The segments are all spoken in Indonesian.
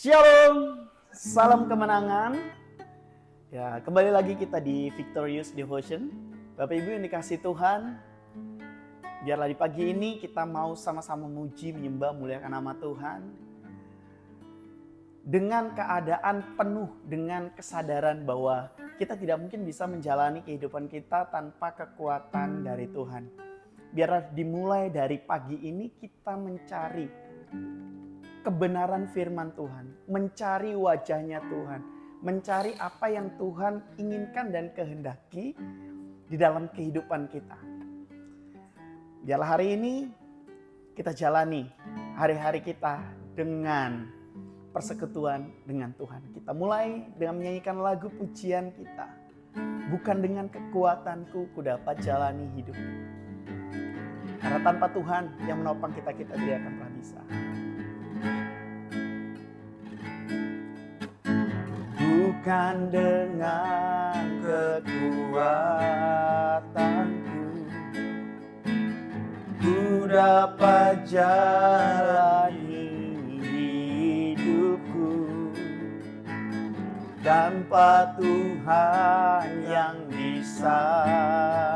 Shalom, salam kemenangan. Ya, kembali lagi kita di Victorious Devotion. Bapak Ibu yang dikasih Tuhan, biarlah di pagi ini kita mau sama-sama memuji, menyembah, muliakan nama Tuhan. Dengan keadaan penuh dengan kesadaran bahwa kita tidak mungkin bisa menjalani kehidupan kita tanpa kekuatan dari Tuhan. Biarlah dimulai dari pagi ini kita mencari kebenaran firman Tuhan, mencari wajahnya Tuhan, mencari apa yang Tuhan inginkan dan kehendaki di dalam kehidupan kita. Biarlah hari ini kita jalani hari-hari kita dengan persekutuan dengan Tuhan. Kita mulai dengan menyanyikan lagu pujian kita. Bukan dengan kekuatanku ku dapat jalani hidup. Karena tanpa Tuhan yang menopang kita tidak akan pernah bisa. Bukan dengan kekuatanku ku dapat jalani hidupku, tanpa Tuhan yang di sampingku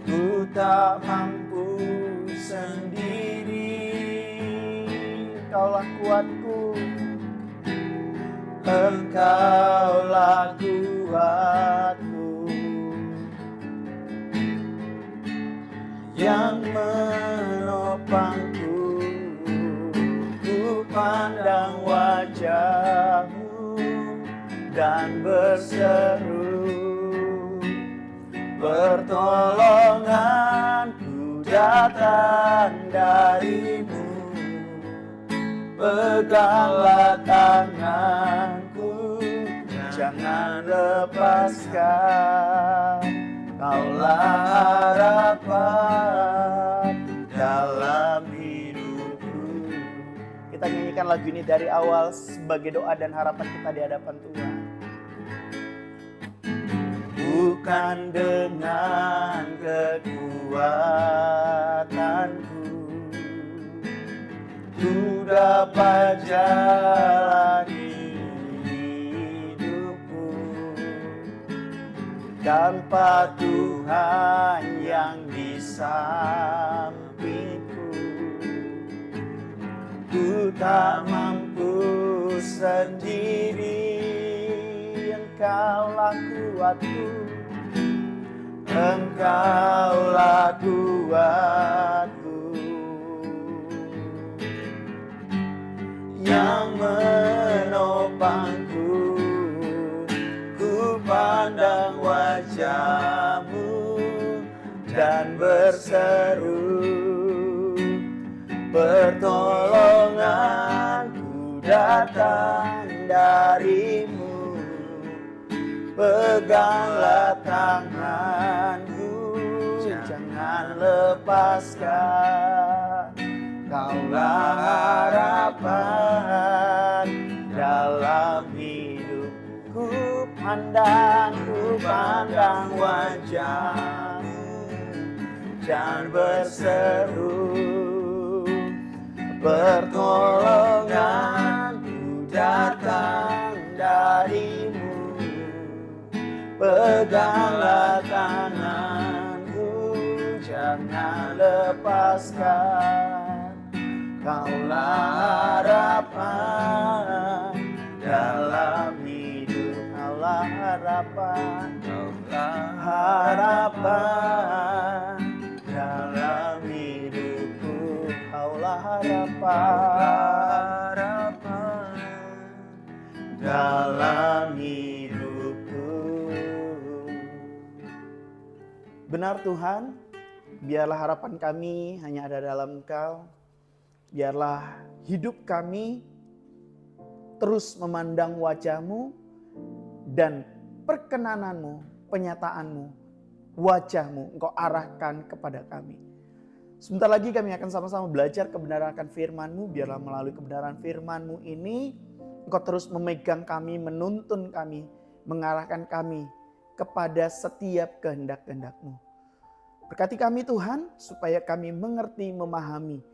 ku tak mampu sendiri. Engkaulah kuatku, Engkaulah kuatku, yang menopangku. Ku pandang wajah-Mu dan berseru, pertolonganku datang dari-Mu. Peganglah tanganku, jangan lepaskan. Kaulah harapan dalam hidupku. Kita nyanyikan lagu ini dari awal sebagai doa dan harapan kita di hadapan Tuhan. Bukan dengan kekuatanku ku dapat jalani hidupku, tanpa Tuhan yang di sampingku ku tak mampu sendiri. Engkaulah kuatku, Engkaulah kuatku, yang menopangku. Ku pandang wajah-Mu dan berseru, pertolonganku datang dari-Mu. Peganglah tanganku, jangan lepaskan. Kaulah harapan dalam hidupku. Ku pandang wajah-Mu dan berseru, pertolonganku datang dari-Mu. Peganglah tanganku, jangan lepaskan. Kaulah harapan dalam hidup. Kaulah harapan, kaulah harapan dalam hidupku. Kaulah harapan dalam hidupku. Benar Tuhan, biarlah harapan kami hanya ada dalam Engkau. Biarlah hidup kami terus memandang wajah-Mu dan perkenanan-Mu, penyataanmu, wajah-Mu Engkau arahkan kepada kami. Sebentar lagi kami akan sama-sama belajar kebenaran akan firman-Mu. Biarlah melalui kebenaran firman-Mu ini Engkau terus memegang kami, menuntun kami, mengarahkan kami kepada setiap kehendak-kehendak-Mu. Berkati kami Tuhan supaya kami mengerti, memahami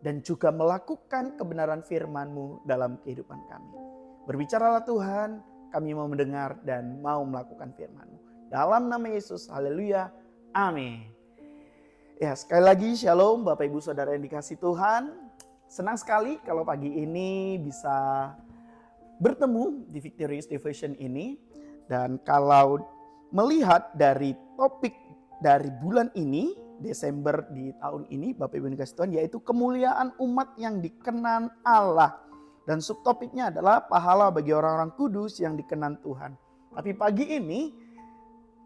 dan juga melakukan kebenaran firman-Mu dalam kehidupan kami. Berbicaralah Tuhan, kami mau mendengar dan mau melakukan firman-Mu. Dalam nama Yesus, haleluya, amin. Ya, sekali lagi shalom Bapak Ibu Saudara yang dikasihi Tuhan. Senang sekali kalau pagi ini bisa bertemu di Victorious Devotion ini. Dan kalau melihat dari topik dari bulan ini, Desember di tahun ini, Bapak Ibu dikasihi Tuhan, yaitu kemuliaan umat yang dikenan Allah. Dan subtopiknya adalah pahala bagi orang-orang kudus yang dikenan Tuhan. Tapi pagi ini,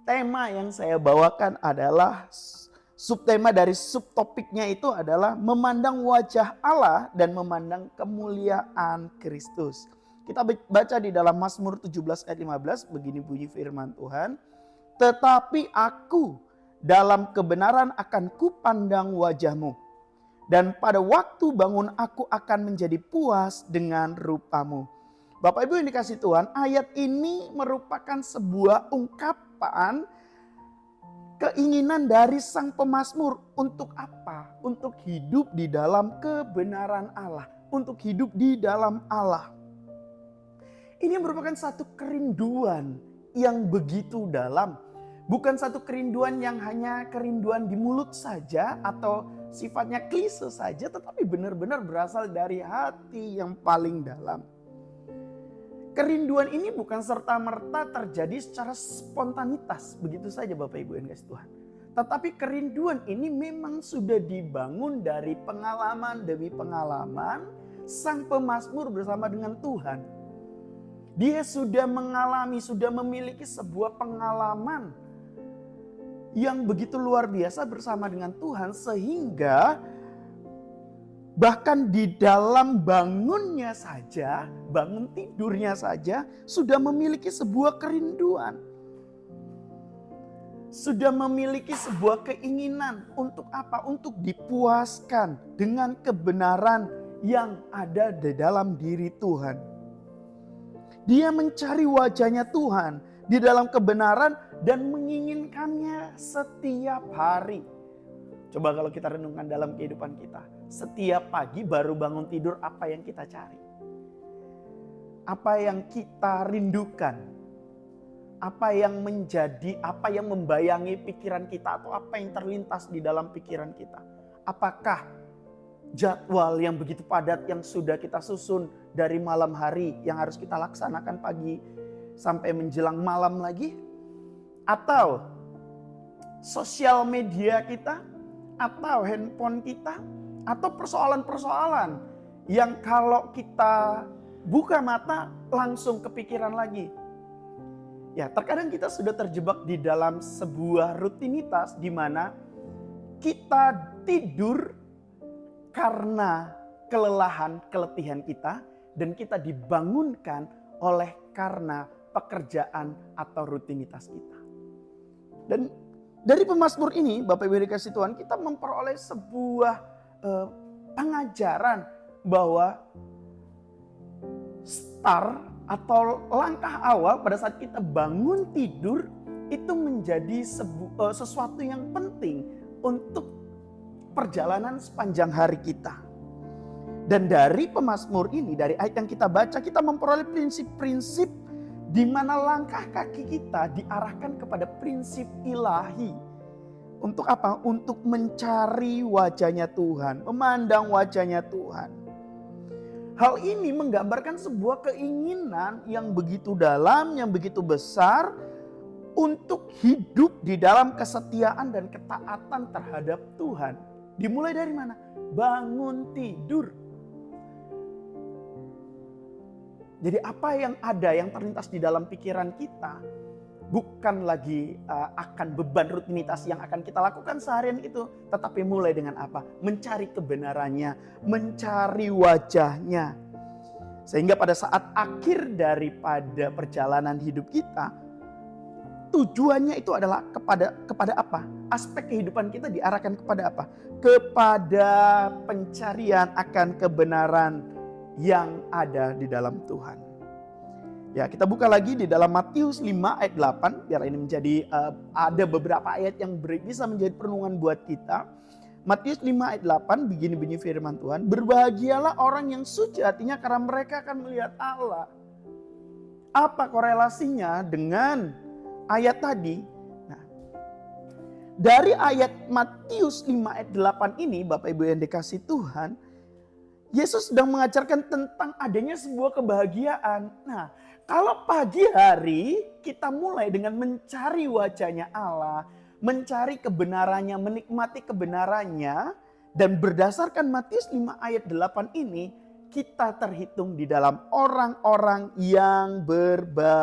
tema yang saya bawakan adalah subtema dari subtopiknya itu adalah memandang wajah Allah dan memandang kemuliaan Kristus. Kita baca di dalam Mazmur 17 ayat 15, begini bunyi firman Tuhan. Tetapi aku dalam kebenaran akan kupandang wajah-Mu. Dan pada waktu bangun aku akan menjadi puas dengan rupa-Mu. Bapak Ibu yang dikasihi Tuhan, ayat ini merupakan sebuah ungkapan keinginan dari sang pemazmur. Untuk apa? Untuk hidup di dalam kebenaran Allah. Untuk hidup di dalam Allah. Ini merupakan satu kerinduan yang begitu dalam. Bukan satu kerinduan yang hanya kerinduan di mulut saja atau sifatnya klise saja. Tetapi benar-benar berasal dari hati yang paling dalam. Kerinduan ini bukan serta-merta terjadi secara spontanitas. Begitu saja Bapak Ibu yang dikasihi Tuhan. Tetapi kerinduan ini memang sudah dibangun dari pengalaman demi pengalaman sang pemazmur bersama dengan Tuhan. Dia sudah mengalami, sudah memiliki sebuah pengalaman yang begitu luar biasa bersama dengan Tuhan. Sehingga bahkan di dalam bangunnya saja, bangun tidurnya saja sudah memiliki sebuah kerinduan. Sudah memiliki sebuah keinginan untuk apa? Untuk dipuaskan dengan kebenaran yang ada di dalam diri Tuhan. Dia mencari wajahnya Tuhan di dalam kebenaran dan menginginkannya setiap hari. Coba kalau kita renungkan dalam kehidupan kita. Setiap pagi baru bangun tidur, apa yang kita cari? Apa yang kita rindukan? Apa yang menjadi, apa yang membayangi pikiran kita atau apa yang terlintas di dalam pikiran kita? Apakah jadwal yang begitu padat yang sudah kita susun dari malam hari yang harus kita laksanakan pagi sampai menjelang malam lagi? Atau sosial media kita? Atau handphone kita? Atau persoalan-persoalan yang kalau kita buka mata langsung kepikiran lagi. Ya, terkadang kita sudah terjebak di dalam sebuah rutinitas di mana kita tidur karena kelelahan, keletihan kita, dan kita dibangunkan oleh karena pekerjaan atau rutinitas kita. Dan dari pemazmur ini, Bapak Ibu dikasihi Tuhan, kita memperoleh sebuah pengajaran bahwa start atau langkah awal pada saat kita bangun tidur itu menjadi sesuatu yang penting untuk perjalanan sepanjang hari kita. Dan dari pemazmur ini, dari ayat yang kita baca, kita memperoleh prinsip-prinsip di mana langkah kaki kita diarahkan kepada prinsip ilahi. Untuk apa? Untuk mencari wajahnya Tuhan, memandang wajahnya Tuhan. Hal ini menggambarkan sebuah keinginan yang begitu dalam, yang begitu besar untuk hidup di dalam kesetiaan dan ketaatan terhadap Tuhan. Dimulai dari mana? Bangun tidur. Jadi apa yang ada, yang terlintas di dalam pikiran kita, bukan lagi akan beban rutinitas yang akan kita lakukan seharian itu. Tetapi mulai dengan apa? Mencari kebenarannya, mencari wajahnya. Sehingga pada saat akhir daripada perjalanan hidup kita, tujuannya itu adalah kepada apa? Aspek kehidupan kita diarahkan kepada apa? Kepada pencarian akan kebenaran yang ada di dalam Tuhan. Ya, kita buka lagi di dalam Matius 5 ayat 8. Biar ini menjadi ada beberapa ayat yang bisa menjadi perenungan buat kita. Matius 5 ayat 8 begini bunyi firman Tuhan. Berbahagialah orang yang suci hatinya karena mereka akan melihat Allah. Apa korelasinya dengan ayat tadi? Nah, dari ayat Matius 5 ayat 8 ini Bapak Ibu yang dikasih Tuhan, Yesus sedang mengajarkan tentang adanya sebuah kebahagiaan. Nah, kalau pagi hari kita mulai dengan mencari wajahnya Allah, mencari kebenarannya, menikmati kebenarannya, dan berdasarkan Matius 5 ayat 8 ini, kita terhitung di dalam orang-orang yang berbahagia.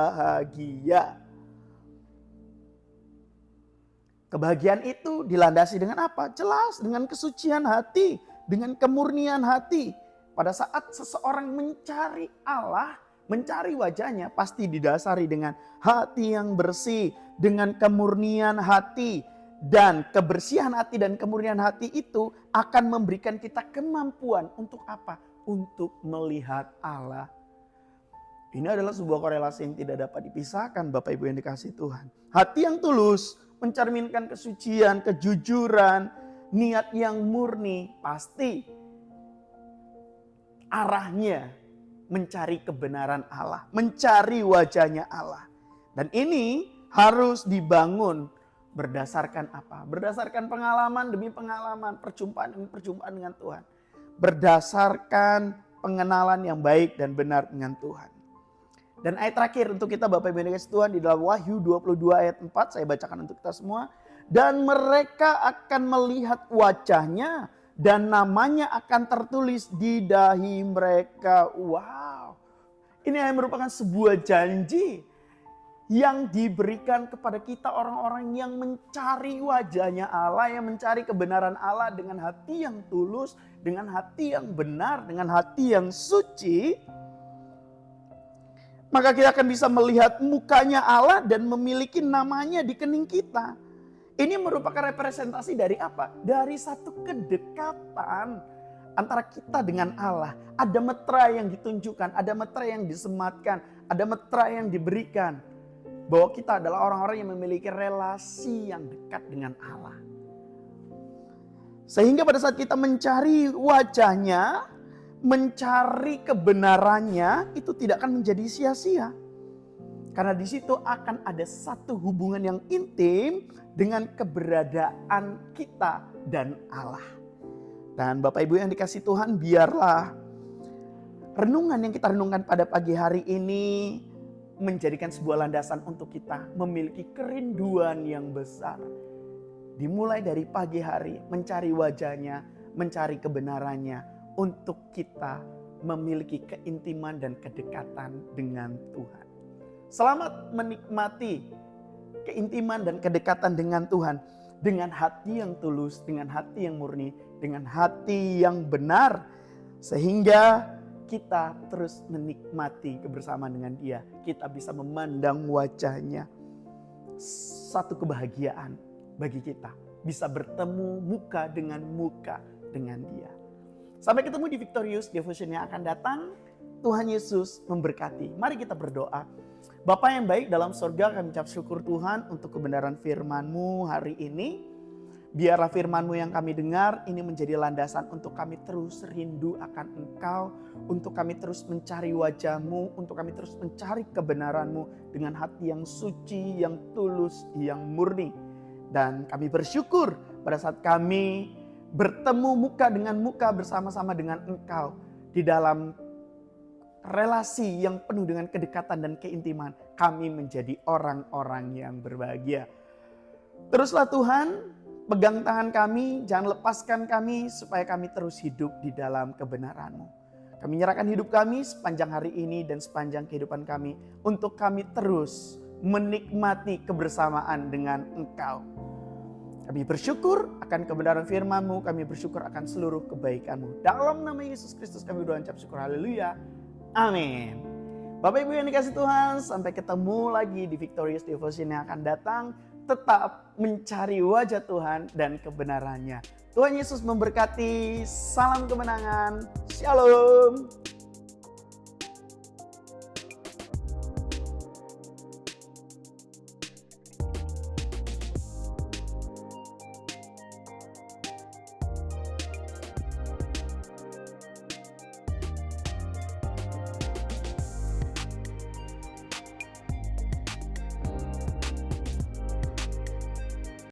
Kebahagiaan itu dilandasi dengan apa? Jelas, dengan kesucian hati, dengan kemurnian hati. Pada saat seseorang mencari Allah, mencari wajahnya, pasti didasari dengan hati yang bersih, dengan kemurnian hati. Dan kebersihan hati dan kemurnian hati itu akan memberikan kita kemampuan untuk apa? Untuk melihat Allah. Ini adalah sebuah korelasi yang tidak dapat dipisahkan Bapak Ibu yang dikasih Tuhan. Hati yang tulus mencerminkan kesucian, kejujuran, niat yang murni, pasti arahnya mencari kebenaran Allah, mencari wajahnya Allah. Dan ini harus dibangun berdasarkan apa? Berdasarkan pengalaman demi pengalaman, perjumpaan demi perjumpaan dengan Tuhan. Berdasarkan pengenalan yang baik dan benar dengan Tuhan. Dan ayat terakhir untuk kita Bapak Ibu yang dikasih Tuhan di dalam Wahyu 22 ayat 4, saya bacakan untuk kita semua. Dan mereka akan melihat wajahnya dan namanya akan tertulis di dahi mereka. Wow, ini merupakan sebuah janji yang diberikan kepada kita orang-orang yang mencari wajahnya Allah, yang mencari kebenaran Allah dengan hati yang tulus, dengan hati yang benar, dengan hati yang suci. Maka kita akan bisa melihat mukanya Allah dan memiliki namanya di kening kita. Ini merupakan representasi dari apa? Dari satu kedekatan antara kita dengan Allah. Ada meterai yang ditunjukkan, ada meterai yang disematkan, ada meterai yang diberikan. Bahwa kita adalah orang-orang yang memiliki relasi yang dekat dengan Allah. Sehingga pada saat kita mencari wajahnya, mencari kebenarannya, itu tidak akan menjadi sia-sia. Karena di situ akan ada satu hubungan yang intim dengan keberadaan kita dan Allah. Dan Bapak Ibu yang dikasih Tuhan, biarlah renungan yang kita renungkan pada pagi hari ini menjadikan sebuah landasan untuk kita memiliki kerinduan yang besar. Dimulai dari pagi hari, mencari wajahnya, mencari kebenarannya, untuk kita memiliki keintiman dan kedekatan dengan Tuhan. Selamat menikmati keintiman dan kedekatan dengan Tuhan. Dengan hati yang tulus, dengan hati yang murni, dengan hati yang benar. Sehingga kita terus menikmati kebersamaan dengan Dia. Kita bisa memandang wajahnya. Satu kebahagiaan bagi kita. Bisa bertemu muka dengan Dia. Sampai ketemu di Victorious Devotion yang akan datang. Tuhan Yesus memberkati. Mari kita berdoa. Bapa yang baik dalam surga, kami ucap syukur Tuhan untuk kebenaran firman-Mu hari ini. Biarlah firman-Mu yang kami dengar ini menjadi landasan untuk kami terus rindu akan Engkau. Untuk kami terus mencari wajah-Mu. Untuk kami terus mencari kebenaran-Mu dengan hati yang suci, yang tulus, yang murni. Dan kami bersyukur pada saat kami bertemu muka dengan muka bersama-sama dengan Engkau di dalam relasi yang penuh dengan kedekatan dan keintiman, kami menjadi orang-orang yang berbahagia. Teruslah Tuhan, pegang tangan kami, jangan lepaskan kami supaya kami terus hidup di dalam kebenaran-Mu. Kami menyerahkan hidup kami sepanjang hari ini dan sepanjang kehidupan kami untuk kami terus menikmati kebersamaan dengan Engkau. Kami bersyukur akan kebenaran firman-Mu, kami bersyukur akan seluruh kebaikan-Mu. Dalam nama Yesus Kristus kami berdoa dan ucap syukur, haleluya, amin. Bapak Ibu yang dikasih Tuhan, sampai ketemu lagi di Victorious Devotion yang akan datang. Tetap mencari wajah Tuhan dan kebenarannya. Tuhan Yesus memberkati, salam kemenangan, shalom.